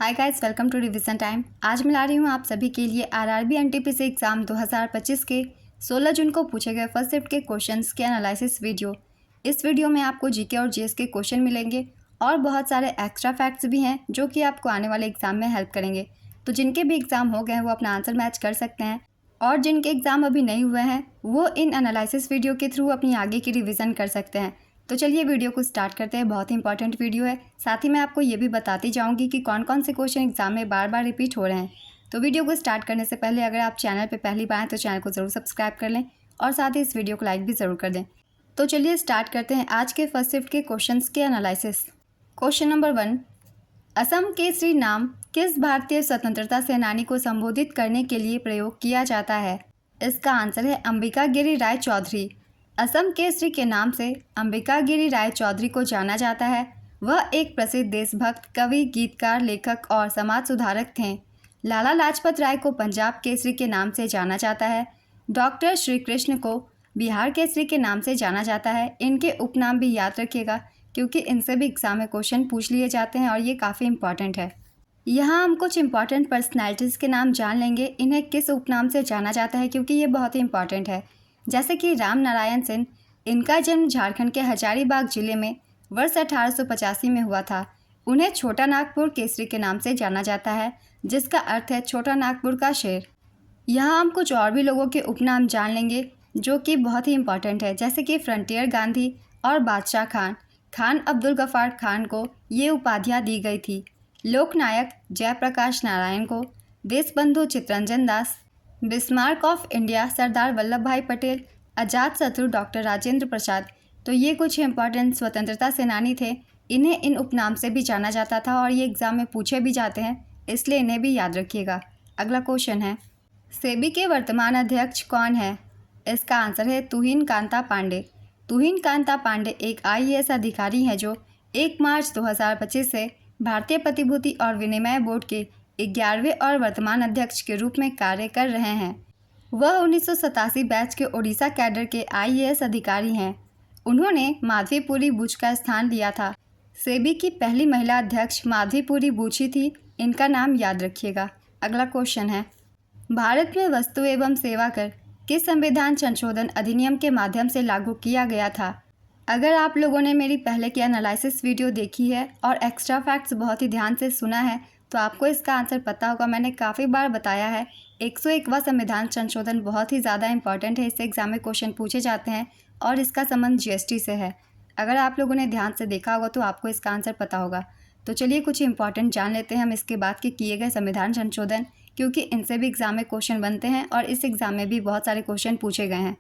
Hi guys, welcome to revision time. आज मैं ला रही हूँ आप सभी के लिए आरआरबी एनटीपीसी एग्ज़ाम 2025 के 16 जून को पूछे गए फर्स्ट शिफ्ट के क्वेश्चंस के एनालिसिस वीडियो। इस वीडियो में आपको जीके और जीएस के क्वेश्चन मिलेंगे और बहुत सारे एक्स्ट्रा फैक्ट्स भी हैं जो कि आपको आने वाले एग्ज़ाम में हेल्प करेंगे। तो जिनके भी एग्ज़ाम हो गए हैं वो अपना आंसर मैच कर सकते हैं और जिनके एग्ज़ाम अभी नहीं हुए हैं वो इन एनालिसिस वीडियो के थ्रू अपनी आगे की रिविज़न कर सकते हैं। तो चलिए वीडियो को स्टार्ट करते हैं। बहुत ही इंपॉर्टेंट वीडियो है। साथ ही मैं आपको ये भी बताती जाऊंगी कि कौन कौन से क्वेश्चन एग्जाम में बार बार रिपीट हो रहे हैं। तो वीडियो को स्टार्ट करने से पहले अगर आप चैनल पे पहली बार हैं तो चैनल को ज़रूर सब्सक्राइब कर लें और साथ ही इस वीडियो को लाइक भी ज़रूर कर दें। तो चलिए स्टार्ट करते हैं आज के फर्स्ट शिफ्ट के क्वेश्चन के analysis. Question number 1, Assam Kesari नाम किस भारतीय स्वतंत्रता सेनानी को संबोधित करने के लिए प्रयोग किया जाता है? इसका आंसर है अंबिका गिरी राय चौधरी। असम केसरी के नाम से अंबिका गिरी राय चौधरी को जाना जाता है। वह एक प्रसिद्ध देशभक्त, कवि, गीतकार, लेखक और समाज सुधारक थे। लाला लाजपत राय को पंजाब केसरी के नाम से जाना जाता है। डॉक्टर श्री कृष्ण को बिहार केसरी के नाम से जाना जाता है। इनके उपनाम भी याद रखिएगा क्योंकि इनसे भी एग्जाम में क्वेश्चन पूछ लिए जाते हैं और ये काफ़ी इंपॉर्टेंट है। यहाँ हम कुछ इंपॉर्टेंट पर्सनैलिटीज़ के नाम जान लेंगे, इन्हें किस उपनाम से जाना जाता है क्योंकि ये बहुत ही इंपॉर्टेंट है। जैसे कि राम नारायण सिंह, इनका जन्म झारखंड के हजारीबाग जिले में वर्ष 1885 में हुआ था। उन्हें छोटा नागपुर केसरी के नाम से जाना जाता है जिसका अर्थ है छोटा नागपुर का शेर। यहाँ हम कुछ और भी लोगों के उपनाम जान लेंगे जो कि बहुत ही इंपॉर्टेंट है। जैसे कि फ्रंटियर गांधी और बादशाह खान। खान अब्दुल गफ्फार खान को ये उपाधियाँ दी गई थी। लोकनायक जयप्रकाश नारायण को, Deshbandhu Chittaranjan Das, Bismarck of India Sardar Vallabh भाई पटेल, अजात शत्रु डॉक्टर राजेंद्र प्रसाद। तो ये कुछ इंपॉर्टेंट स्वतंत्रता सेनानी थे। इन्हें इन उपनाम से भी जाना जाता था और ये एग्ज़ाम में पूछे भी जाते हैं, इसलिए इन्हें भी याद रखिएगा। अगला क्वेश्चन है, सेबी के वर्तमान अध्यक्ष कौन है? इसका आंसर है तुहिन कांता पांडे। तुहिन कांता पांडे एक आईएएस अधिकारी हैं जो 1 मार्च 2025 से भारतीय प्रतिभूति और विनिमय बोर्ड के 11वें और वर्तमान अध्यक्ष के रूप में कार्य कर रहे हैं। वह 1987 बैच के ओडिशा कैडर के आईएएस अधिकारी हैं। उन्होंने माधवीपुरी बुच का स्थान लिया था। सेबी की पहली महिला अध्यक्ष माधवीपुरी बुच ही थी। इनका नाम याद रखिएगा। अगला क्वेश्चन है, भारत में वस्तु एवं सेवा कर किस संविधान संशोधन अधिनियम के माध्यम से लागू किया गया था? अगर आप लोगों ने मेरी पहले की एनालिसिस वीडियो देखी है और एक्स्ट्रा फैक्ट्स बहुत ही ध्यान से सुना है तो आपको इसका आंसर पता होगा। मैंने काफ़ी बार बताया है 101वां संविधान संशोधन बहुत ही ज़्यादा इंपॉर्टेंट है। इससे एग्जाम में क्वेश्चन पूछे जाते हैं और इसका संबंध जीएसटी से है। अगर आप लोगों ने ध्यान से देखा होगा तो आपको इसका आंसर पता होगा। तो चलिए कुछ इंपॉर्टेंट जान लेते हैं हम इसके बाद के किए गए संविधान संशोधन, क्योंकि इनसे भी एग्जाम में क्वेश्चन बनते हैं और इस एग्ज़ाम में भी बहुत सारे क्वेश्चन पूछे गए हैं।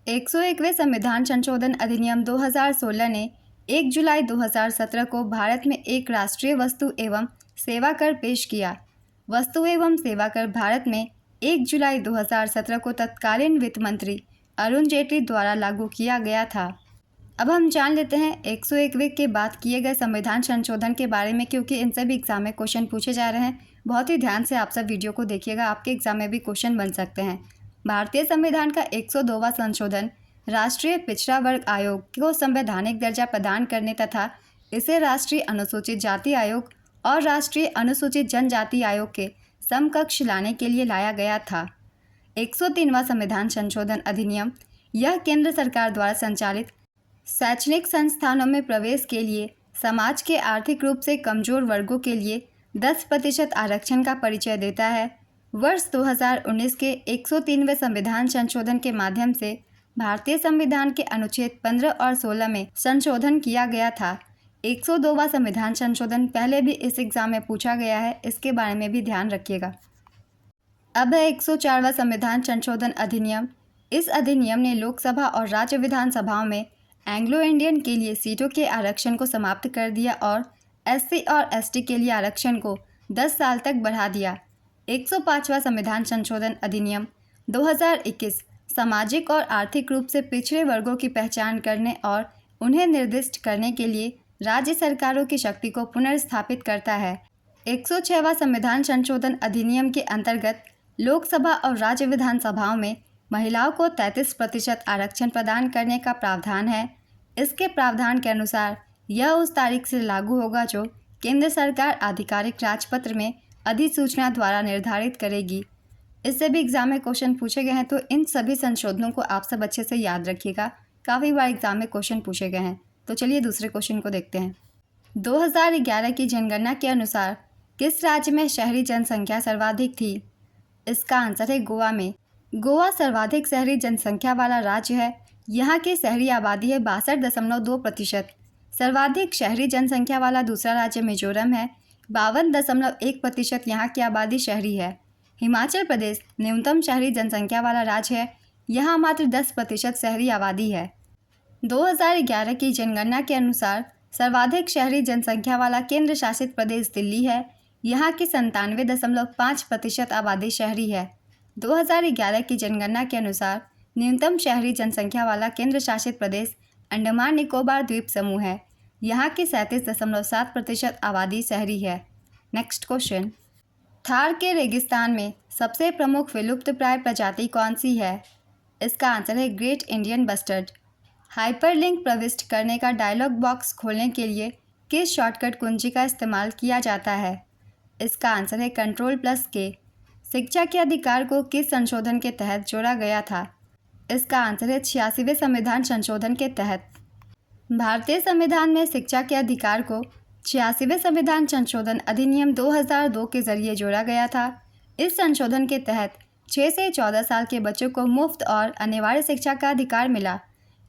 101वें संविधान संशोधन अधिनियम 2016 ने 1 जुलाई 2017 को भारत में एक राष्ट्रीय वस्तु एवं सेवा कर पेश किया। वस्तु एवं सेवा कर भारत में 1 जुलाई 2017 को तत्कालीन वित्त मंत्री अरुण जेटली द्वारा लागू किया गया था। अब हम जान लेते हैं 101वें के बाद किए गए संविधान संशोधन के बारे में, क्योंकि इनसे भी एग्जाम में क्वेश्चन पूछे जा रहे हैं। बहुत ही ध्यान से आप सब वीडियो को देखिएगा, आपके एग्जाम में भी क्वेश्चन बन सकते हैं। भारतीय संविधान का 102वां संशोधन राष्ट्रीय पिछड़ा वर्ग आयोग को संवैधानिक दर्जा प्रदान करने तथा इसे राष्ट्रीय अनुसूचित जाति आयोग और राष्ट्रीय अनुसूचित जनजाति आयोग के समकक्ष लाने के लिए लाया गया था। 103वां संविधान संशोधन अधिनियम यह केंद्र सरकार द्वारा संचालित शैक्षणिक संस्थानों में प्रवेश के लिए समाज के आर्थिक रूप से कमजोर वर्गों के लिए 10% आरक्षण का परिचय देता है। वर्ष 2019 के 103वें संविधान संशोधन के माध्यम से भारतीय संविधान के अनुच्छेद 15 और 16 में संशोधन किया गया था। 102वां संविधान संशोधन पहले भी इस एग्ज़ाम में पूछा गया है, इसके बारे में भी ध्यान रखिएगा। अब है 104वां संविधान संशोधन अधिनियम। इस अधिनियम ने लोकसभा और राज्य विधानसभाओं में एंग्लो इंडियन के लिए सीटों के आरक्षण को समाप्त कर दिया और एससी और एसटी के लिए आरक्षण को 10 साल तक बढ़ा दिया। 105वां संविधान संशोधन अधिनियम 2021 सामाजिक और आर्थिक रूप से पिछड़े वर्गों की पहचान करने और उन्हें निर्दिष्ट करने के लिए राज्य सरकारों की शक्ति को पुनर्स्थापित करता है। 106वां संविधान संशोधन अधिनियम के अंतर्गत लोकसभा और राज्य विधानसभाओं में महिलाओं को 33% आरक्षण प्रदान करने का प्रावधान है। इसके प्रावधान के अनुसार यह उस तारीख से लागू होगा जो केंद्र सरकार आधिकारिक राजपत्र में अधिसूचना द्वारा निर्धारित करेगी। इससे भी एग्जाम में क्वेश्चन पूछे गए हैं, तो इन सभी संशोधनों को आप सब अच्छे से याद रखिएगा। काफ़ी बार एग्जाम में क्वेश्चन पूछे गए हैं। तो चलिए दूसरे क्वेश्चन को देखते हैं। 2011 की जनगणना के अनुसार किस राज्य में शहरी जनसंख्या सर्वाधिक थी? इसका आंसर है गोवा में। गोवा सर्वाधिक शहरी जनसंख्या वाला राज्य है। यहाँ की शहरी आबादी है 62.2%। सर्वाधिक शहरी जनसंख्या वाला दूसरा राज्य मिजोरम है। 52.1% यहाँ की आबादी शहरी है। हिमाचल प्रदेश न्यूनतम शहरी जनसंख्या वाला राज्य है। यहाँ मात्र 10% शहरी आबादी है। 2011 की जनगणना के अनुसार सर्वाधिक शहरी जनसंख्या वाला केंद्र शासित प्रदेश दिल्ली है। यहाँ की 97.5% आबादी शहरी है। 2011 की जनगणना के अनुसार न्यूनतम शहरी जनसंख्या वाला केंद्र शासित प्रदेश अंडमान निकोबार द्वीप समूह है। यहाँ की 37.7% आबादी शहरी है। नेक्स्ट क्वेश्चन, थार के रेगिस्तान में सबसे प्रमुख विलुप्त प्राय प्रजाति कौन सी है? इसका आंसर है ग्रेट इंडियन बस्टर्ड। हाइपरलिंक प्रविष्ट करने का डायलॉग बॉक्स खोलने के लिए किस शॉर्टकट कुंजी का इस्तेमाल किया जाता है? इसका आंसर है Ctrl+K। शिक्षा के अधिकार को किस संशोधन के तहत जोड़ा गया था? इसका आंसर है 86वें संविधान संशोधन के तहत। भारतीय संविधान में शिक्षा के अधिकार को 86वें संविधान संशोधन अधिनियम 2002 के जरिए जोड़ा गया था। इस संशोधन के तहत 6 से 14 साल के बच्चों को मुफ्त और अनिवार्य शिक्षा का अधिकार मिला।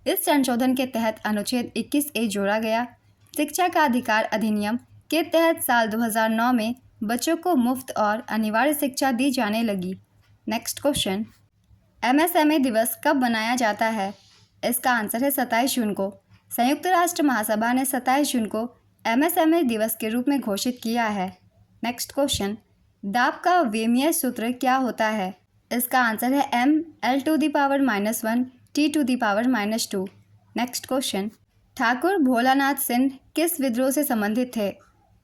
इस संशोधन के तहत अनुच्छेद 21A जोड़ा गया। शिक्षा का अधिकार अधिनियम के तहत साल 2009 में बच्चों को मुफ्त और अनिवार्य शिक्षा दी जाने लगी। नेक्स्ट क्वेश्चन, MSMA दिवस कब मनाया जाता है? इसका आंसर है 27 जून को। संयुक्त राष्ट्र महासभा ने 27 जून को MSMA दिवस के रूप में घोषित किया है। नेक्स्ट क्वेश्चन, दाब का विमेय सूत्र क्या होता है? इसका आंसर है ML⁻⁻1 T⁻⁻2। Next question, Thakur Bholanath Singh किस विद्रोह से संबंधित थे?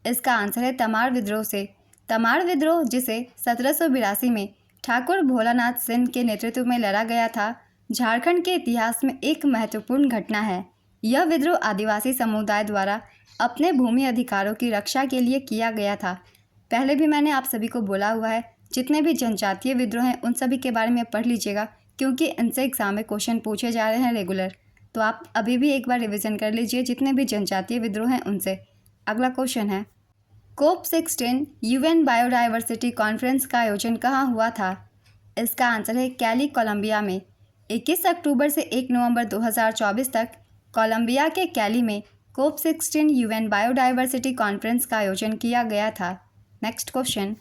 इसका आंसर है तमाड़ विद्रोह से। तमाड़ विद्रोह, जिसे 1782 में ठाकुर भोलानाथ सिंह के नेतृत्व में लड़ा गया था, झारखंड के इतिहास में एक महत्वपूर्ण घटना है। यह विद्रोह आदिवासी समुदाय द्वारा अपने भूमि अधिकारों की रक्षा के लिए किया गया था। पहले भी मैंने आप सभी को बोला हुआ है, जितने भी जनजातीय विद्रोह हैं उन सभी के बारे में पढ़ लीजिएगा, क्योंकि इनसे एग्जाम में क्वेश्चन पूछे जा रहे हैं रेगुलर। तो आप अभी भी एक बार रिवीजन कर लीजिए जितने भी जनजातीय विद्रोह हैं उनसे। अगला क्वेश्चन है, COP16 UN बायोडाइवर्सिटी कॉन्फ्रेंस का आयोजन कहाँ हुआ था? इसका आंसर है कैली, कोलंबिया में। 21 अक्टूबर से 1 नवंबर 2024 तक कोलंबिया के कैली में COP16 UN बायोडाइवर्सिटी कॉन्फ्रेंस का आयोजन किया गया था। नेक्स्ट क्वेश्चन,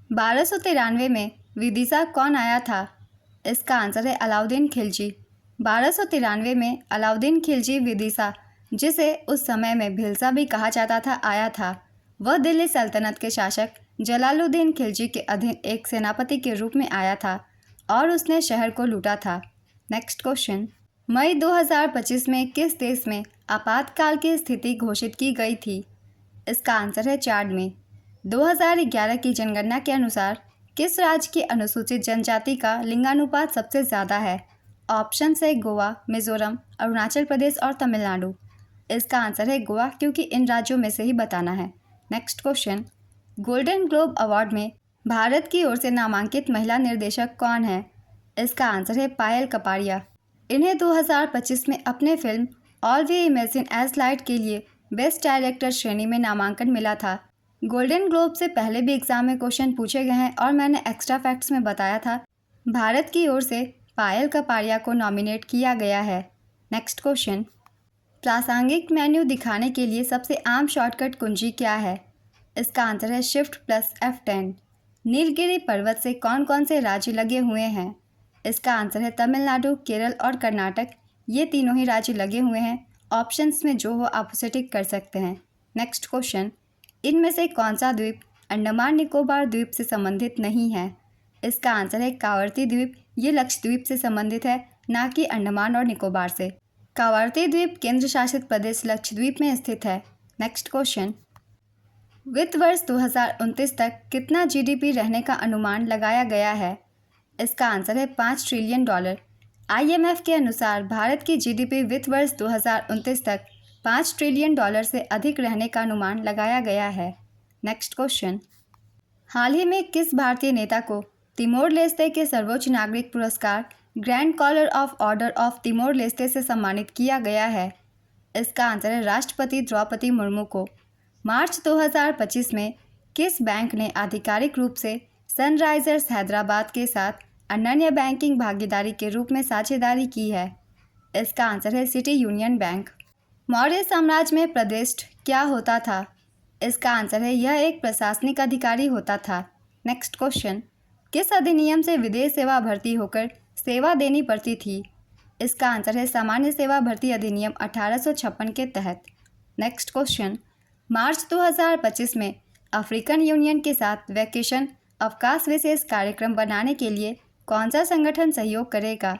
1293 में विदिशा कौन आया था? इसका आंसर है अलाउद्दीन खिलजी। 1293 में अलाउद्दीन खिलजी विदिशा, जिसे उस समय में भिलसा भी कहा जाता था, आया था। वह दिल्ली सल्तनत के शासक जलालुद्दीन खिलजी के अधीन एक सेनापति के रूप में आया था और उसने शहर को लूटा था। नेक्स्ट क्वेश्चन, मई 2025 में किस देश में आपातकाल की स्थिति घोषित की गई थी? इसका आंसर है चाड में। 2011 की जनगणना के अनुसार किस राज्य की अनुसूचित जनजाति का लिंगानुपात सबसे ज़्यादा है? ऑप्शन है गोवा, मिजोरम, अरुणाचल प्रदेश और तमिलनाडु। इसका आंसर है गोवा, क्योंकि इन राज्यों में से ही बताना है। Next question, golden globe award में भारत की ओर से नामांकित महिला निर्देशक कौन है? इसका आंसर है पायल कपाड़िया। इन्हें 2025 में अपने film all we imagine as light के लिए बेस्ट डायरेक्टर श्रेणी में नामांकन मिला था। गोल्डन ग्लोब से पहले भी एग्जाम में क्वेश्चन पूछे गए हैं और मैंने एक्स्ट्रा फैक्ट्स में बताया था। भारत की ओर से पायल कपाड़िया को नॉमिनेट किया गया है। नेक्स्ट क्वेश्चन, प्रासंगिक मेन्यू दिखाने के लिए सबसे आम शॉर्टकट कुंजी क्या है? इसका आंसर है Shift+F10। नीलगिरी पर्वत से कौन कौन से राज्य लगे हुए हैं? इसका आंसर है तमिलनाडु, केरल और कर्नाटक। ये तीनों ही राज्य लगे हुए हैं। ऑप्शंस में जो हो आप उसे टिक कर सकते हैं। नेक्स्ट क्वेश्चन, इनमें से कौन सा द्वीप अंडमान निकोबार द्वीप से संबंधित नहीं है? इसका आंसर है कावर्ती द्वीप। ये लक्षद्वीप से संबंधित है, ना कि अंडमान और निकोबार से। कावर्ती द्वीप केंद्र शासित प्रदेश लक्षद्वीप में स्थित है। नेक्स्ट क्वेश्चन, वित्त वर्ष 2029 तक कितना GDP रहने का अनुमान लगाया गया है? इसका आंसर है $5 ट्रिलियन। IMF के अनुसार भारत की GDP वित्त वर्ष 2029 तक $5 ट्रिलियन से अधिक रहने का अनुमान लगाया गया है। नेक्स्ट क्वेश्चन, हाल ही में किस भारतीय नेता को तिमोर लेस्ते के सर्वोच्च नागरिक पुरस्कार grand collar of order of Timor Leste से सम्मानित किया गया है? इसका आंसर है राष्ट्रपति द्रौपदी मुर्मू को। मार्च 2025 में किस बैंक ने आधिकारिक रूप से सनराइजर्स हैदराबाद के साथ अनन्य बैंकिंग भागीदारी के रूप में साझेदारी की है? इसका आंसर है सिटी यूनियन बैंक। मौर्य साम्राज्य में प्रदिष्ट क्या होता था? इसका आंसर है यह एक प्रशासनिक अधिकारी होता था। नेक्स्ट क्वेश्चन, किस अधिनियम से विदेश सेवा भर्ती होकर सेवा देनी पड़ती थी? इसका आंसर है सामान्य सेवा भर्ती अधिनियम 1856 के तहत। नेक्स्ट क्वेश्चन, मार्च 2025 में अफ्रीकन यूनियन के साथ वैकेशन अवकाश विशेष कार्यक्रम बनाने के लिए कौन सा संगठन सहयोग करेगा?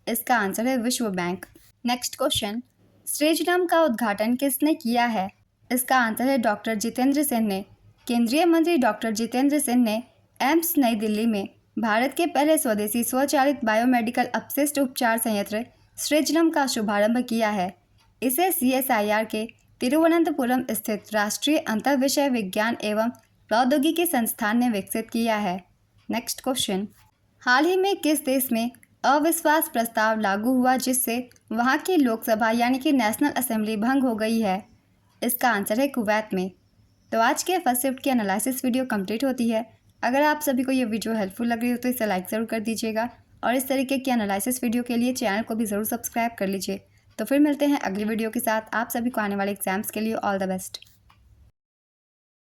इसका आंसर है विश्व बैंक। नेक्स्ट क्वेश्चन, सृजनम का उद्घाटन किसने किया है? इसका आंसर है डॉक्टर जितेंद्र सिंह ने। केंद्रीय मंत्री डॉक्टर जितेंद्र सिंह ने एम्स नई दिल्ली में भारत के पहले स्वदेशी स्वचालित बायोमेडिकल अपशिष्ट उपचार संयंत्र सृजनम का शुभारंभ किया है। इसे CSIR के तिरुवनंतपुरम स्थित राष्ट्रीय अंतर्विषय विज्ञान एवं प्रौद्योगिकी संस्थान ने विकसित किया है। नेक्स्ट क्वेश्चन, हाल ही में किस देश में अविश्वास प्रस्ताव लागू हुआ जिससे वहां की लोकसभा यानी कि नेशनल असेंबली भंग हो गई है? इसका आंसर है कुवैत में। तो आज के फर्स्ट शिफ्ट की एनालिसिस वीडियो कंप्लीट होती है। अगर आप सभी को ये वीडियो हेल्पफुल लग रही हो तो इसे लाइक ज़रूर कर दीजिएगा और इस तरीके की एनालिसिस वीडियो के लिए चैनल को भी ज़रूर सब्सक्राइब कर लीजिए। तो फिर मिलते हैं अगली वीडियो के साथ। आप सभी को आने वाले एग्जाम्स के लिए ऑल द बेस्ट।